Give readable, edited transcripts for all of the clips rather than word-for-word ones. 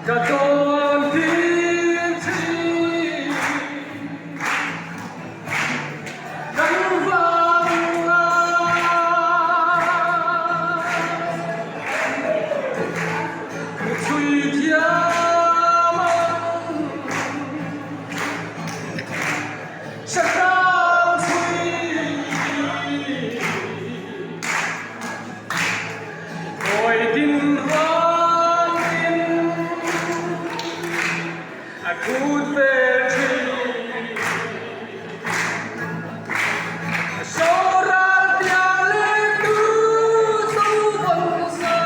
กระโจนทิ้งทีกันฟังมาช่วยเทียมันฉันต้องช่วยโอยดินร้อนGood veggie, sorat yang lendu bangsa,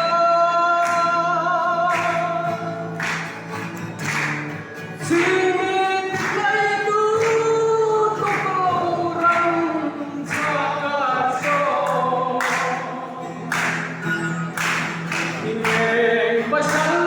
sini itu orang sakaso, ingin pasal.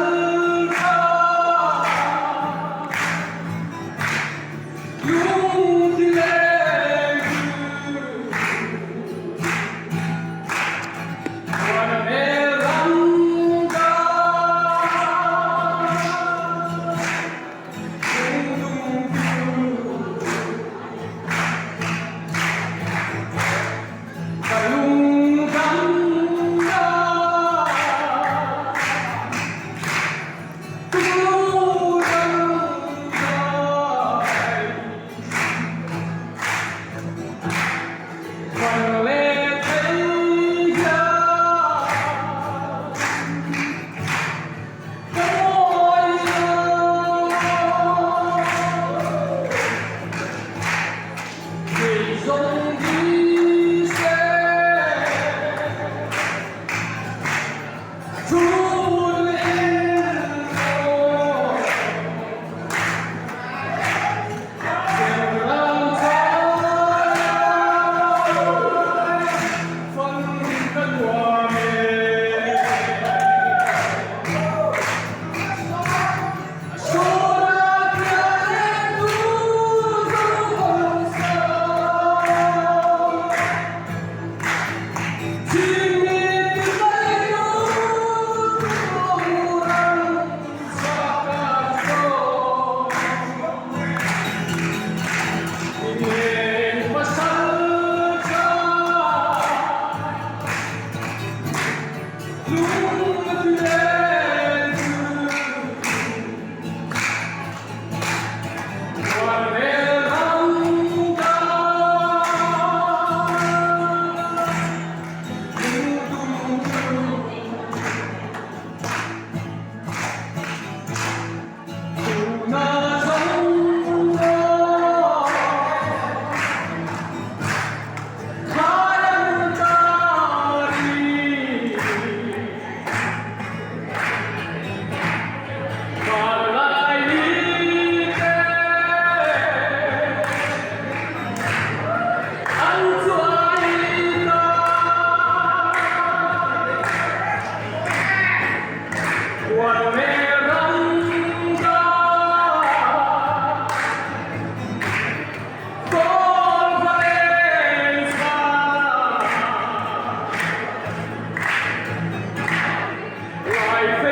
Life